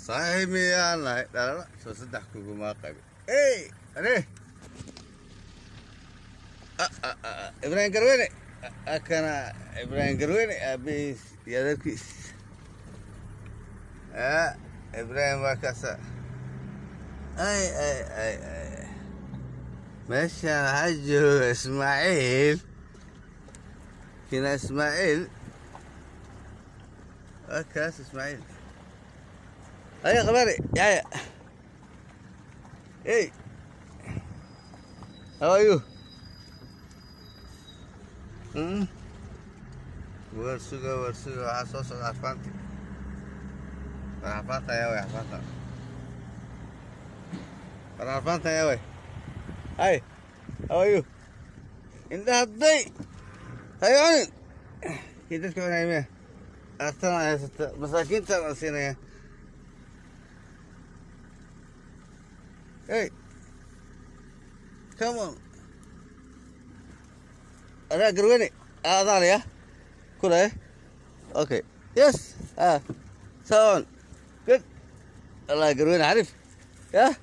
صحيح مياه لا لا لا سو صدح كوكو ما قبل اي عليه ابراهيم قرويني كان ابراهيم قرويني ابي يا ذكي ابراهيم وكاسا اي ماشي حجو اسماعيل كنا اسماعيل كاس اسماعيل هيا خبري يا اي how are you ورسوقة عصوص عرفانتي عرفانتا يا وي عرفانتا يا وي هاي how are you انت هدي هاي عين كده تكون نايمة أستنى يا ست مساكين ترى يا hey come on أنا قرويني هذا يا كله okay yes so on good الله قرويني عارف يا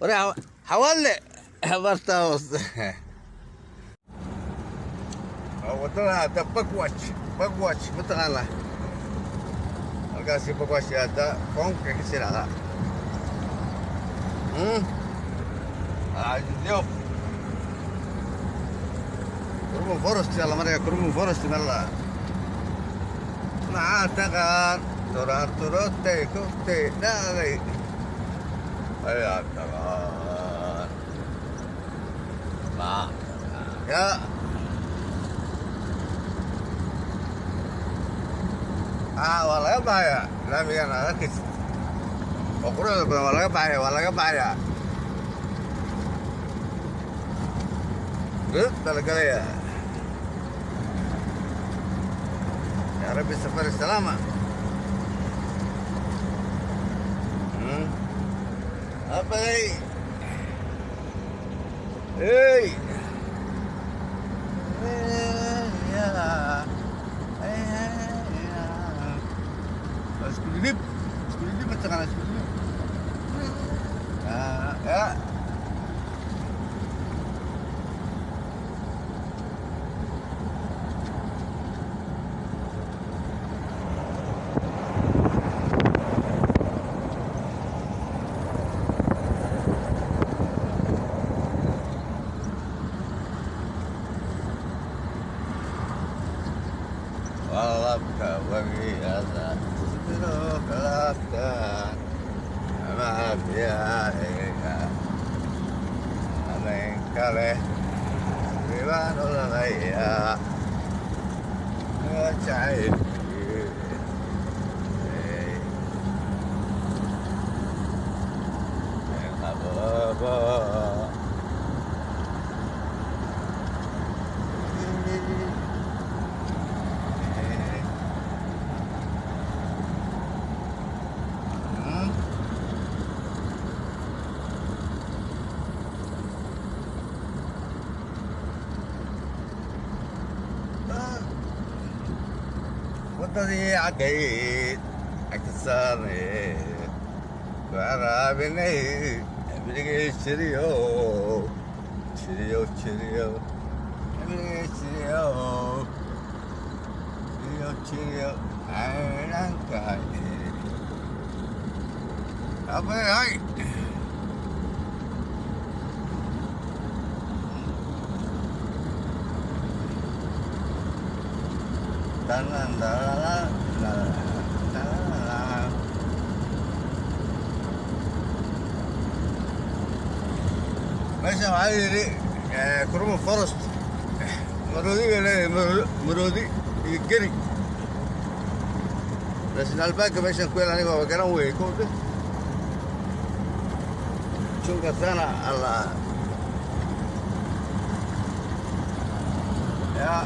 ورا حوالي برتاوس wadada hadda bagwatch mataqaanaa halkaasi bagwatch hadda foonka ka sirada yo kurmu forest yalla maraya kurmu forest mala maa taqaan turote kufte daalay ayaa taqaan ma ya waa laga baxayaa laamigan aad arkaysa oo quruxda badan waa laga baxayaa good baa la galayaa yaa rabbi safari salaama abaday hey Skulidip macam mana skulidip? Ya. Walabka wagi ada. Kelapkan maaf ya aneh kale riwan oleh ya ngecai apa wadadii cagayd agtasaarneed waraabinay abligay jiriyo aynankaay abehay meeshan waxaa yidhi kurma forest maroodiga leeyahay maroodi iyo geri national banka meeshan ku yeel aniga waa garan weeye kowdhe chunga sana allah ya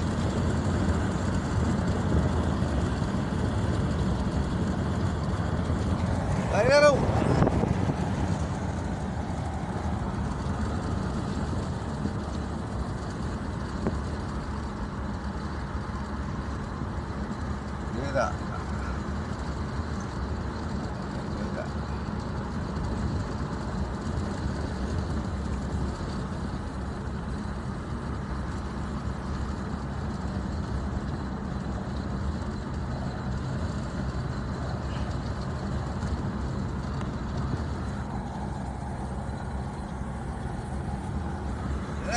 Ayo. Mira.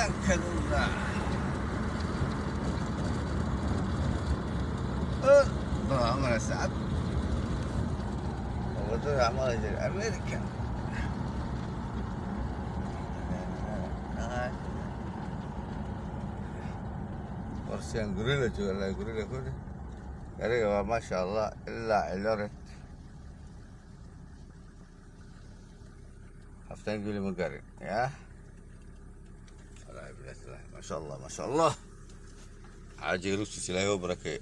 توكل الله. اللهم سعد. وغدور أعمال أمريكا. Persian gorilla juga lah, gorilla kau ni. Kali masya Allah, illa iloret. Haftan guli magari, ya. Masya Allah, masya Allah. Aji rusi silayo berake.